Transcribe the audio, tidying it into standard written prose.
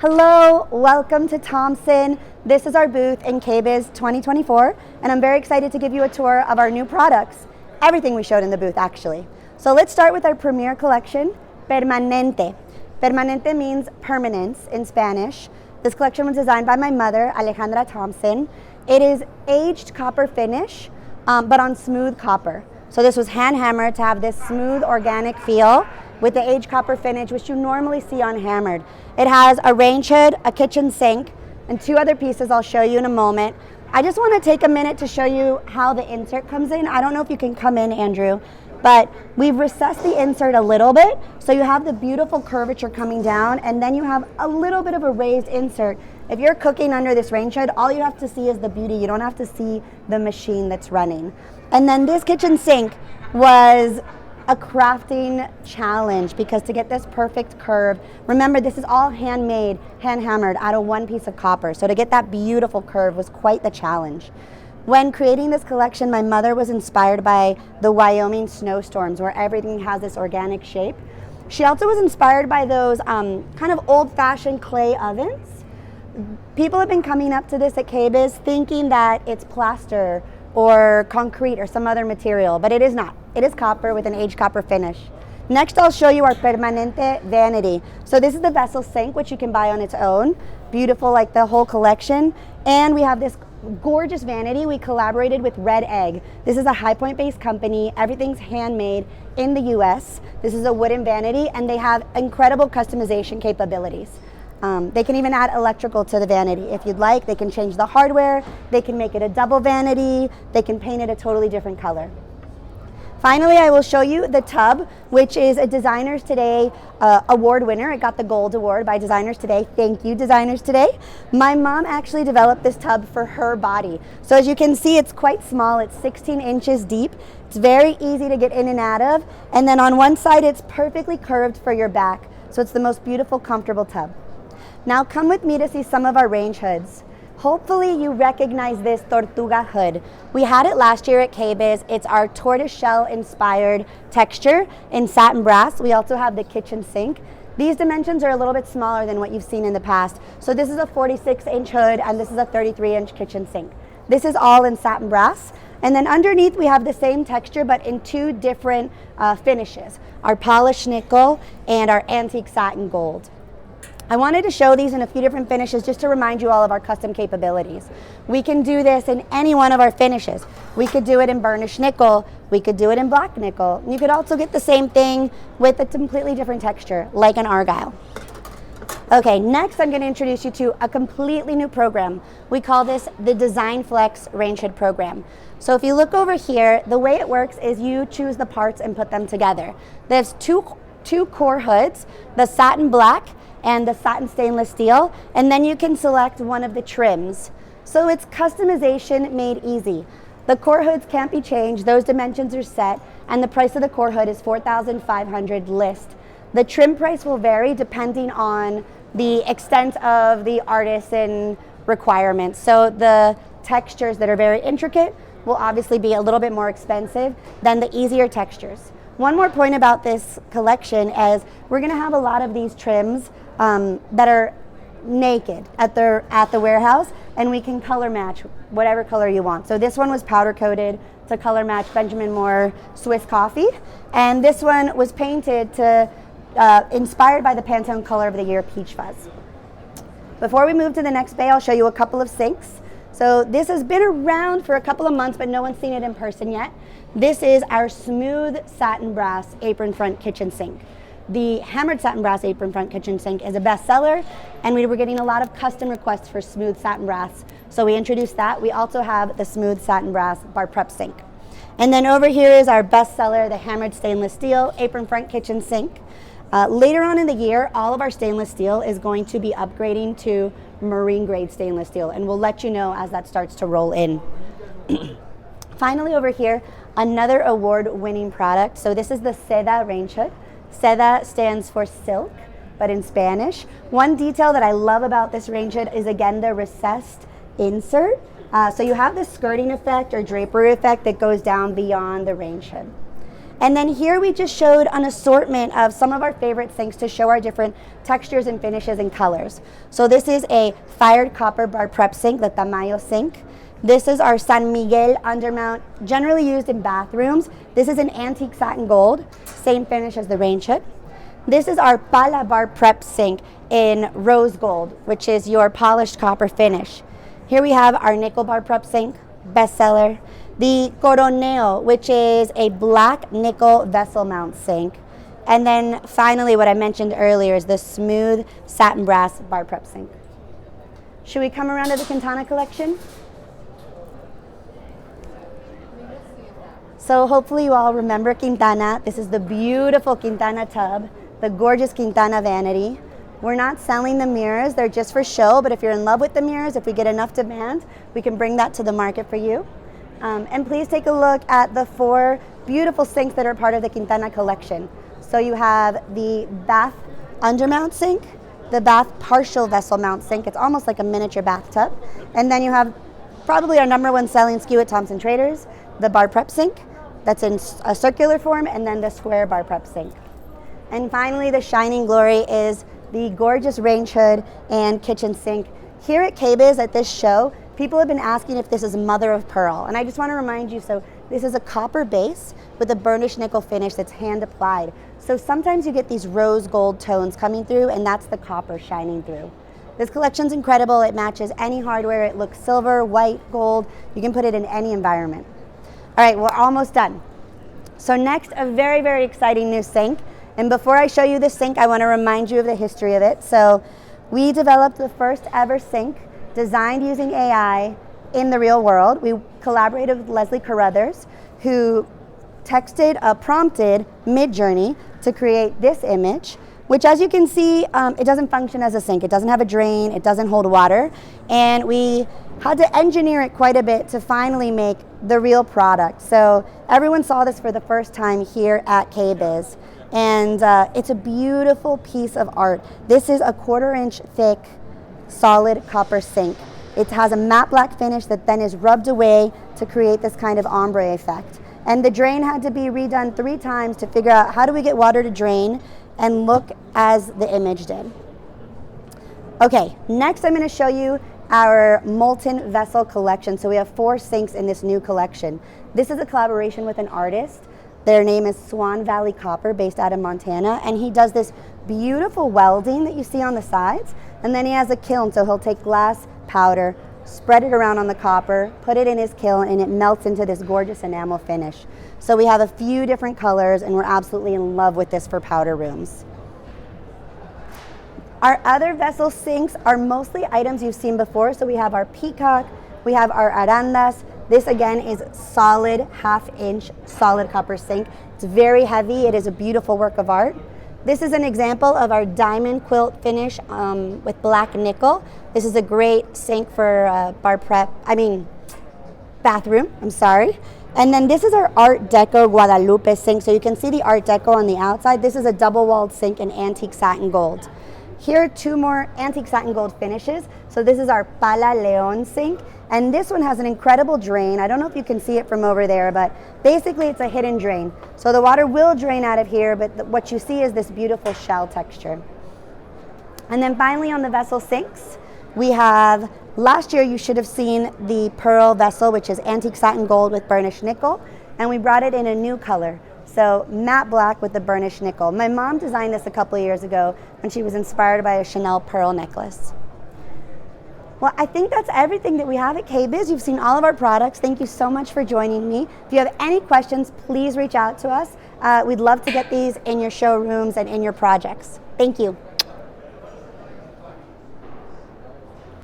Hello, welcome to Thompson. This is our booth in KBIS 2024, and I'm very excited to give you a tour of our new products. Everything we showed in the booth, actually. So let's start with our premier collection, Permanente. Permanente means permanence in Spanish. This collection was designed by my mother, Alejandra Thompson. It is aged copper finish, but on smooth copper. So this was hand hammered to have this smooth organic feel with the aged copper finish, which you normally see on hammered. It has a range hood, a kitchen sink, and two other pieces I'll show you in a moment. I just want to take a minute to show you how the insert comes in. I don't know if you can come in, Andrew, but we've recessed the insert a little bit, so you have the beautiful curvature coming down, and then you have a little bit of a raised insert. If you're cooking under this range hood, all you have to see is the beauty. You don't have to see the machine that's running. And then this kitchen sink was a crafting challenge, because to get this perfect curve, remember this is all handmade, hand hammered out of one piece of copper. So to get that beautiful curve was quite the challenge. When creating this collection, my mother was inspired by the Wyoming snowstorms where everything has this organic shape. She also was inspired by those kind of old-fashioned clay ovens. People have been coming up to this at KBIS thinking that it's plaster or concrete or some other material, but it is not. It is copper with an aged copper finish. Next, I'll show you our Permanente vanity. So this is the vessel sink, which you can buy on its own. Beautiful, like the whole collection. And we have this gorgeous vanity. We collaborated with Red Egg. This is a High Point-based company. Everything's handmade in the US. This is a wooden vanity, and they have incredible customization capabilities. They can even add electrical to the vanity if you'd like. They can change the hardware. They can make it a double vanity. They can paint it a totally different color. Finally, I will show you the tub, which is a Designers Today award winner. It got the Gold Award by Designers Today. Thank you, Designers Today. My mom actually developed this tub for her body. So as you can see, it's quite small. It's 16 inches deep. It's very easy to get in and out of. And then on one side, it's perfectly curved for your back. So it's the most beautiful, comfortable tub. Now come with me to see some of our range hoods. Hopefully you recognize this Tortuga hood. We had it last year at KBIS. It's our tortoiseshell inspired texture in satin brass. We also have the kitchen sink. These dimensions are a little bit smaller than what you've seen in the past. So this is a 46-inch hood, and this is a 33-inch kitchen sink. This is all in satin brass. And then underneath we have the same texture, but in two different finishes, our polished nickel and our antique satin gold. I wanted to show these in a few different finishes just to remind you all of our custom capabilities. We can do this in any one of our finishes. We could do it in burnished nickel. We could do it in black nickel. You could also get the same thing with a completely different texture, like an argyle. Okay, next I'm going to introduce you to a completely new program. We call this the Design Flex Range Hood program. So if you look over here, the way it works is you choose the parts and put them together. There's two core hoods, the satin black and the satin stainless steel, and then you can select one of the trims. So it's customization made easy. The core hoods can't be changed, those dimensions are set, and the price of the core hood is $4,500 list. The trim price will vary depending on the extent of the artisan requirements. So the textures that are very intricate will obviously be a little bit more expensive than the easier textures. One more point about this collection is we're gonna have a lot of these trims that are naked at the warehouse, and we can color match whatever color you want. So this one was powder coated to color match Benjamin Moore Swiss Coffee, and this one was painted to inspired by the Pantone color of the year Peach Fuzz. Before we move to the next bay, I'll show you a couple of sinks. So this has been around for a couple of months, but no one's seen it in person yet. This is our smooth satin brass apron front kitchen sink. The hammered satin brass apron front kitchen sink is a bestseller, and we were getting a lot of custom requests for smooth satin brass. So we introduced that. We also have the smooth satin brass bar prep sink. And then over here is our bestseller, the hammered stainless steel apron front kitchen sink. Later on in the year, all of our stainless steel is going to be upgrading to marine grade stainless steel, and we'll let you know as that starts to roll in. Finally over here, another award-winning product. So this is the Seda Range Hood. Seda stands for silk, but in Spanish. One detail that I love about this range hood is, again, the recessed insert. So you have this skirting effect or drapery effect that goes down beyond the range hood. And then here we just showed an assortment of some of our favorite sinks to show our different textures and finishes and colors. So this is a fired copper bar prep sink, the Tamayo sink. This is our San Miguel undermount, generally used in bathrooms. This is an antique satin gold, same finish as the Range Hood. This is our Pala bar prep sink in rose gold, which is your polished copper finish. Here we have our nickel bar prep sink, bestseller. The Coroneo, which is a black nickel vessel mount sink. And then finally, what I mentioned earlier is the smooth satin brass bar prep sink. Should we come around to the Quintana collection? So hopefully you all remember Quintana. This is the beautiful Quintana tub, the gorgeous Quintana vanity. We're not selling the mirrors, they're just for show, but if you're in love with the mirrors, if we get enough demand, we can bring that to the market for you. And please take a look at the 4 beautiful sinks that are part of the Quintana collection. So you have the bath undermount sink, the bath partial vessel mount sink. It's almost like a miniature bathtub. And then you have probably our #1 selling SKU at Thompson Traders, the bar prep sink that's in a circular form, and then the square bar prep sink. And finally, the shining glory is the gorgeous Range Hood and kitchen sink. Here at KBIS at this show, people have been asking if this is mother of pearl, and I just want to remind you, so this is a copper base with a burnished nickel finish that's hand applied. So sometimes you get these rose gold tones coming through, and that's the copper shining through. This collection's incredible. It matches any hardware. It looks silver, white, gold. You can put it in any environment. All right, we're almost done. So next, a very, very exciting new sink. And before I show you this sink, I want to remind you of the history of it. So we developed the first ever sink designed using AI in the real world. We collaborated with Leslie Carruthers, who prompted Midjourney to create this image, which, as you can see, it doesn't function as a sink. It doesn't have a drain, it doesn't hold water, and we had to engineer it quite a bit to finally make the real product. So everyone saw this for the first time here at KBIS, and it's a beautiful piece of art. This is a 1/4 inch thick solid copper sink. It has a matte black finish that then is rubbed away to create this kind of ombre effect. And the drain had to be redone 3 times to figure out how do we get water to drain and look as the image did. Okay, next I'm going to show you our Molten Vessel Collection. So we have 4 sinks in this new collection. This is a collaboration with an artist. Their name is Swan Valley Copper, based out of Montana, and he does this beautiful welding that you see on the sides, and then he has a kiln, so he'll take glass powder, spread it around on the copper, put it in his kiln, and it melts into this gorgeous enamel finish. So we have a few different colors, and we're absolutely in love with this for powder rooms. Our other vessel sinks are mostly items you've seen before, so we have our Peacock, we have our Arandas. This again is solid 1/2 inch solid copper sink. It's very heavy, it is a beautiful work of art. This is an example of our diamond quilt finish with black nickel. This is a great sink for bathroom, I'm sorry. And then this is our Art Deco Guadalupe sink. So you can see the Art Deco on the outside. This is a double walled sink in antique satin gold. Here are 2 more antique satin gold finishes. So this is our Pala Leon sink. And this one has an incredible drain. I don't know if you can see it from over there, but basically it's a hidden drain. So the water will drain out of here, but what you see is this beautiful shell texture. And then finally on the vessel sinks, we have, last year you should have seen the pearl vessel, which is antique satin gold with burnished nickel, and we brought it in a new color. So matte black with the burnished nickel. My mom designed this a couple of years ago when she was inspired by a Chanel pearl necklace. Well, I think that's everything that we have at KBIS. You've seen all of our products. Thank you so much for joining me. If you have any questions, please reach out to us. We'd love to get these in your showrooms and in your projects. Thank you.